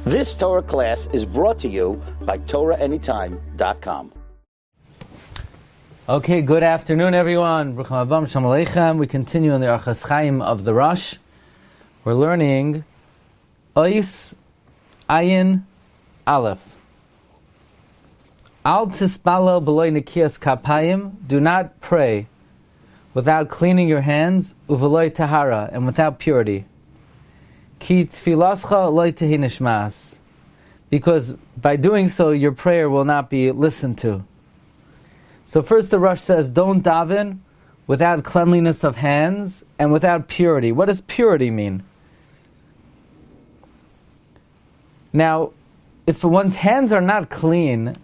This Torah class is brought to you by TorahAnytime.com. Okay, good afternoon, everyone. Bruchim Abam, Shalom Aleichem. We continue in the Orchos Chaim of the Rosh. We're learning Ois Ayin Aleph. Al tispalo b'loy nekiyas kapayim. Do not pray without cleaning your hands, uveloy tahara, and without purity. Ki tfilascha loy tehi nishmas. Because by doing so, your prayer will not be listened to. So first the Rosh says, don't daven without cleanliness of hands and without purity. What does purity mean? Now, if one's hands are not clean,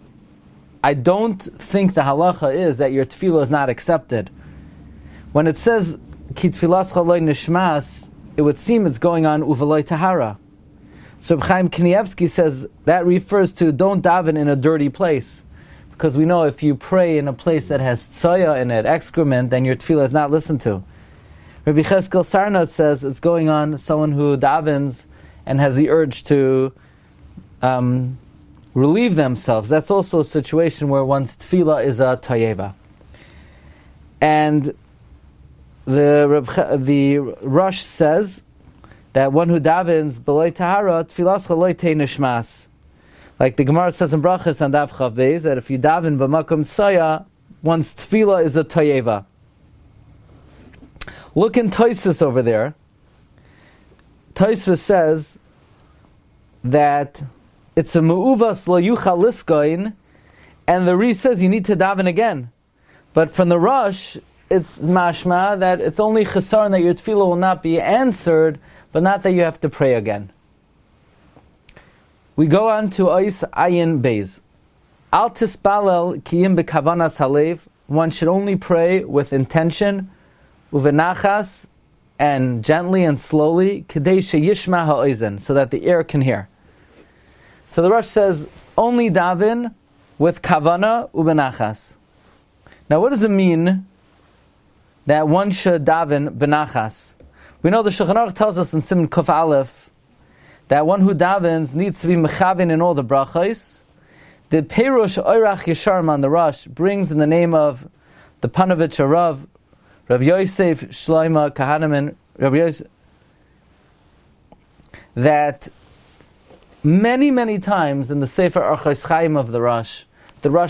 I don't think the halacha is that your tefillah is not accepted. When it says, ki tfilascha loy nishmas, it would seem it's going on uveloy tahara. So Chaim Kanievsky says that refers to don't daven in a dirty place. Because we know if you pray in a place that has tsoya in it, excrement, then your tefillah is not listened to. Rabbi Cheskel Sarnot says it's going on someone who davens and has the urge to relieve themselves. That's also a situation where one's tefillah is a toyeva. And the Rosh says that one who davens b'loy tahara, tefillascha loy tei nishmas. Like the Gemara says in Brachas and Daf Chav Beis, that if you daven b'makom tsoya, one's tefillah is a toyeva. Look in Tosfos over there. Tosfos says that it's a me'uvas lo yuchal liskoin, and the Ri says you need to daven again. But from the Rosh, it's mashma that it's only chesaron that your tefillah will not be answered, but not that you have to pray again. We go on to Ois Ayin Beis. Al tispalel kiyim bekavanas halev. One should only pray with intention, uvenachas, and gently and slowly, kedei sheyishma ha'oizen, so that the ear can hear. So the Rosh says, only daven with kavana ubenachas. Now what does it mean that one should daven benachas? We know the Shulchan Aruch tells us in Siman Kuf Aleph that one who davens needs to be mechavin in all the brachos. The Perush Oirach Yesharim on the Rosh brings in the name of the Panovich Rav, Rabbi Yosef Shloima Kahaneman, Rabbi Yosef, that many times in the Sefer Orchos Chaim of the Rosh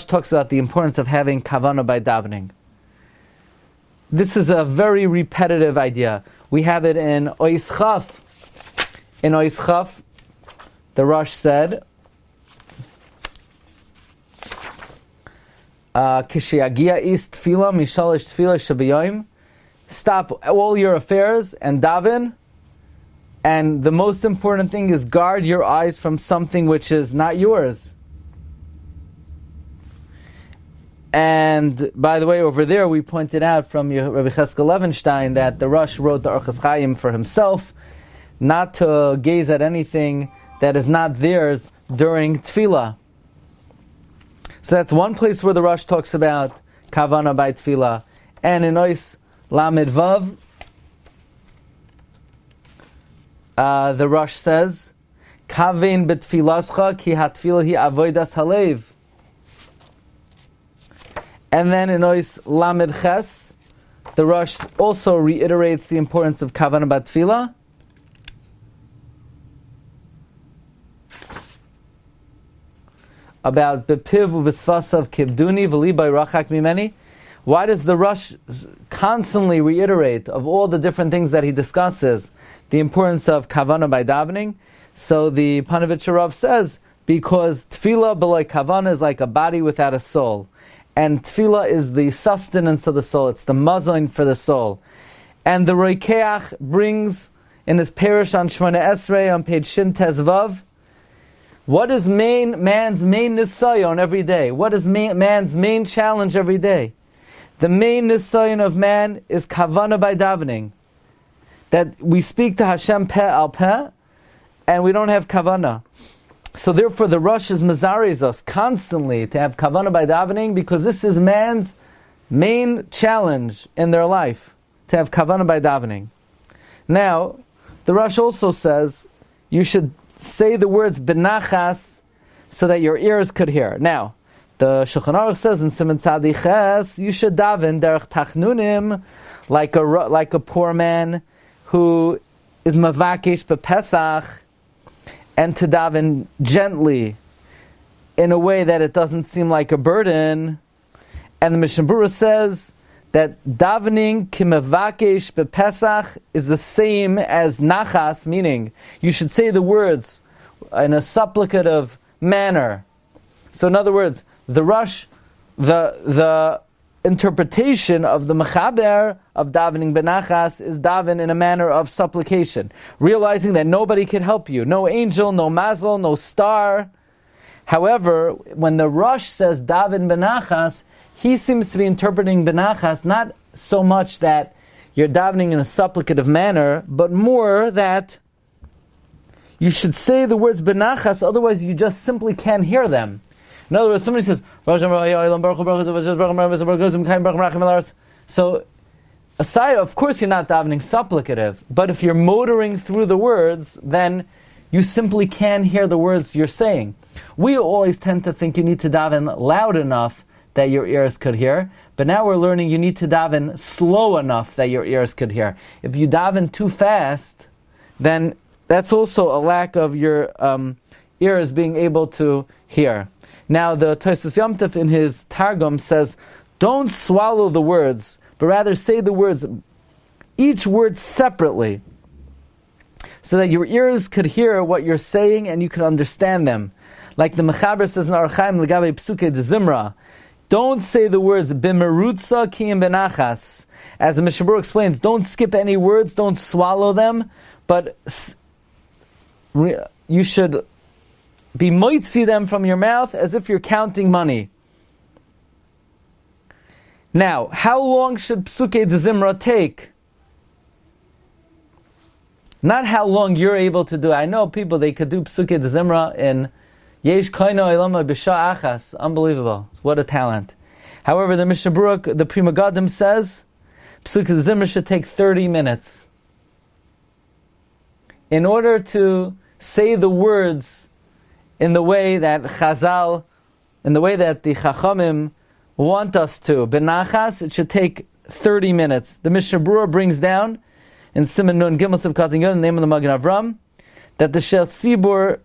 talks about the importance of having kavanah by davening. This is a very repetitive idea. We have it in Ois Chaf. In Ois Chaf, the Rosh said, Kishiagia is tefillah, mishalish tefillah shabayim. Stop all your affairs and daven. And the most important thing is guard your eyes from something which is not yours. And by the way, over there we pointed out from Rabbi Cheskel Levenstein that the Rosh wrote the Orchos Chaim for himself, not to gaze at anything that is not theirs during tefillah. So that's one place where the Rosh talks about kavana by tefillah. And in Ois Lamed Vav, the Rosh says, kavein betfilascha ki hatfilah hi avodas halev. And then in Ois Lamed Ches, the Rosh also reiterates the importance of kavanah b'tefillah. About bepiv u'v'svasav kibduni v'libay rachak mimeni. Why does the Rosh constantly reiterate of all the different things that he discusses the importance of kavanah by davening? So the Panovich Rav says, because tefillah b'loi kavanah is like a body without a soul. And tefillah is the sustenance of the soul. It's the mazon for the soul. And the Roikeach brings in his parish on Shmona Esrei on page Shin Tezvav, what is man's main nisayon every day? What is man's main challenge every day? The main nisayon of man is kavanah by davening. That we speak to Hashem peh al peh, and we don't have kavanah. So therefore the Rosh is mazares us constantly to have kavanah by davening, because this is man's main challenge in their life, to have kavanah by davening. Now, the Rosh also says you should say the words benachas so that your ears could hear. Now, the Shulchan Aruch says in Siman Tzadi Ches, you should daven derech tachnunim, like a poor man who is mavakesh bepesach, and to daven gently in a way that it doesn't seem like a burden. And the Mishnah Berurah says that davening kimavakesh bepesach is the same as nachas, meaning you should say the words in a supplicative manner. So in other words, the Rosh, the interpretation of the mechaber of davening benachas is daven in a manner of supplication, realizing that nobody can help you, no angel, no mazel, no star. However, when the Rosh says daven benachas, he seems to be interpreting benachas not so much that you're davening in a supplicative manner, but more that you should say the words benachas, otherwise you just simply can't hear them. In other words, somebody says, so aside, of course you're not davening supplicative, but if you're motoring through the words, then you simply can't hear the words you're saying. We always tend to think you need to daven loud enough that your ears could hear, but now we're learning you need to daven slow enough that your ears could hear. If you daven too fast, then that's also a lack of your ears being able to hear. Now the Tosfos Yom Tov in his Targum says, don't swallow the words, but rather say the words, each word separately, so that your ears could hear what you're saying and you could understand them. Like the Mechaber says in Chaim Legabe Psuke de Zimra, don't say the words b'merutza kiyim benachas. As the Mishnah Berurah explains, don't skip any words, don't swallow them, but you should be moitzi them from your mouth as if you're counting money. Now, how long should Psuke de Zimra take? Not how long you're able to do it. I know people, they could do Psuke de Zimra in Yesh Kaino Ilama B'Sha Achas. Unbelievable. What a talent. However, the Mishnah Berurah, the Prima Gadim says, Psuke de Zimra should take 30 minutes. In order to say the words in the way that Chazal, in the way that the Chachamim want us to, benachas, it should take 30 minutes. The Mishnah Berurah brings down in Siman Nun Gimel Sivkat Yod, in the name of the Magen Avram, that the Shel Tzibur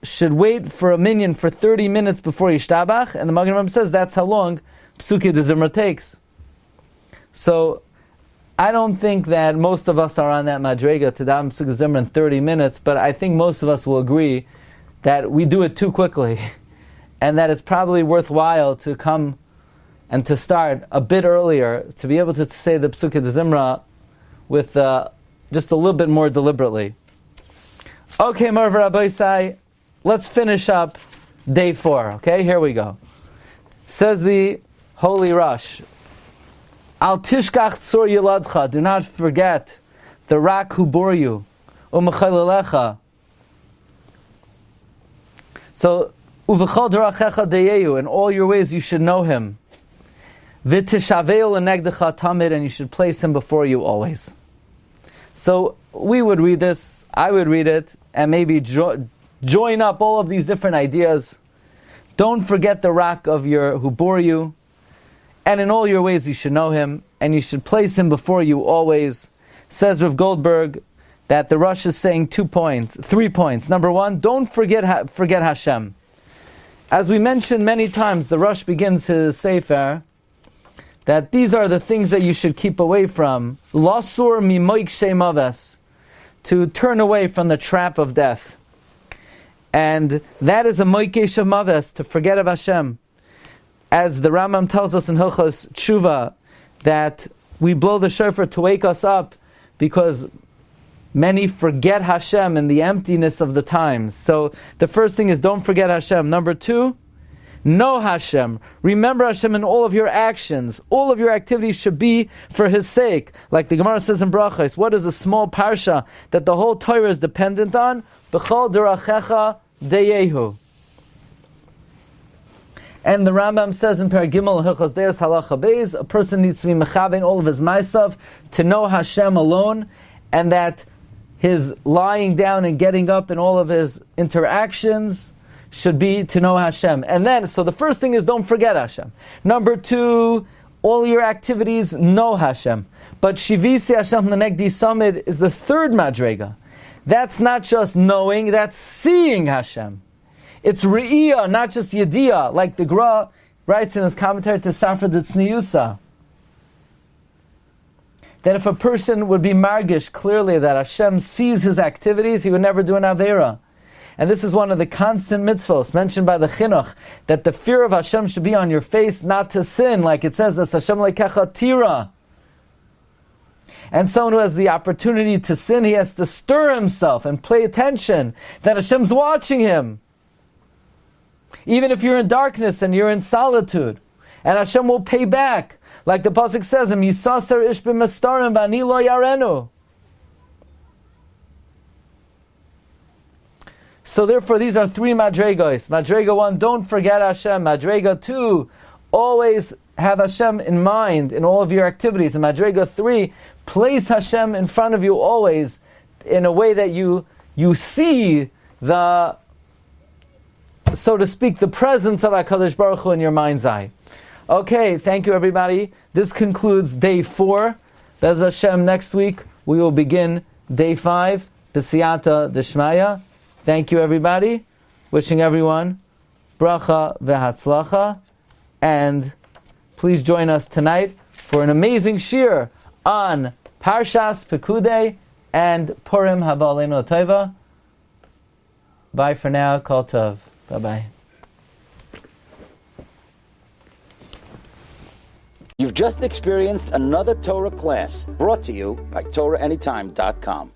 should wait for a minyan for 30 minutes before Yishtabach, and the Magen Avram says that's how long Psuke de Zimra takes. So, I don't think that most of us are on that madrega to daven Psuke de Zimra in 30 minutes, but I think most of us will agree that we do it too quickly, and that it's probably worthwhile to come and to start a bit earlier to be able to say the Psuke de Zimra with just a little bit more deliberately. Okay, Marv Rabbi Sai, let's finish up day 4. Okay, here we go. Says the Holy Rosh, Al tishkach tzor yiladcha, do not forget the rak who bore you, umechalelecha. So, uvechol derachecha deyehu, in all your ways you should know him. V'tishaveil lenegdecha tamid, and you should place him before you always. So, we would read this, I would read it, and maybe join up all of these different ideas. Don't forget the rak of who bore you, and in all your ways you should know him, and you should place him before you always. Says Rav Goldberg that the Rosh is saying 3 points. Number 1, don't forget Hashem. As we mentioned many times, the Rosh begins his Sefer that these are the things that you should keep away from. Lasur mimoik shemaves, to turn away from the trap of death. And that is a moikesh of maves, to forget of Hashem. As the Rambam tells us in Hilchos Tshuva, that we blow the shofar to wake us up because many forget Hashem in the emptiness of the times. So the first thing is don't forget Hashem. Number 2, know Hashem. Remember Hashem in all of your actions. All of your activities should be for His sake. Like the Gemara says in Brachos, what is a small parsha that the whole Torah is dependent on? B'chol derachecha deyehu. And the Rambam says in Perek Gimel Hilchos Deos Halacha Beis, a person needs to be mechaven all of his ma'asav to know Hashem alone, and that his lying down and getting up and all of his interactions should be to know Hashem. And then, so the first thing is don't forget Hashem. Number two, all your activities know Hashem. But Shivisi Hashem L'Negdi Samid is the third madrega. That's not just knowing, that's seeing Hashem. It's Re'iyah, not just Yediyah, like the Gra writes in his commentary to Safra D'Tzniusa. That if a person would be margish clearly that Hashem sees his activities, he would never do an Aveira. And this is one of the constant mitzvos mentioned by the Chinuch, that the fear of Hashem should be on your face, not to sin, like it says, as Hashem lekecha tira. And someone who has the opportunity to sin, he has to stir himself and pay attention that Hashem's watching him. Even if you're in darkness and you're in solitude, and Hashem will pay back. Like the pasuk says, "Misaser ish b'mastarim v'ani lo yarenu." So therefore, these are three madregos. Madrega 1, don't forget Hashem. Madrega 2, always have Hashem in mind in all of your activities. And Madrega 3, place Hashem in front of you always in a way that you see the, so to speak, the presence of HaKadosh Baruch Hu in your mind's eye. Okay, thank you everybody. This concludes day 4. Bez Hashem, next week we will begin day 5, B'siyata D'Shmaya. Thank you everybody. Wishing everyone bracha v'hatzlacha. And please join us tonight for an amazing shir on Parshas Pekudei and Purim Haba Aleinu Tova. Bye for now. Kol Tov. Bye-bye. You've just experienced another Torah class brought to you by TorahAnytime.com.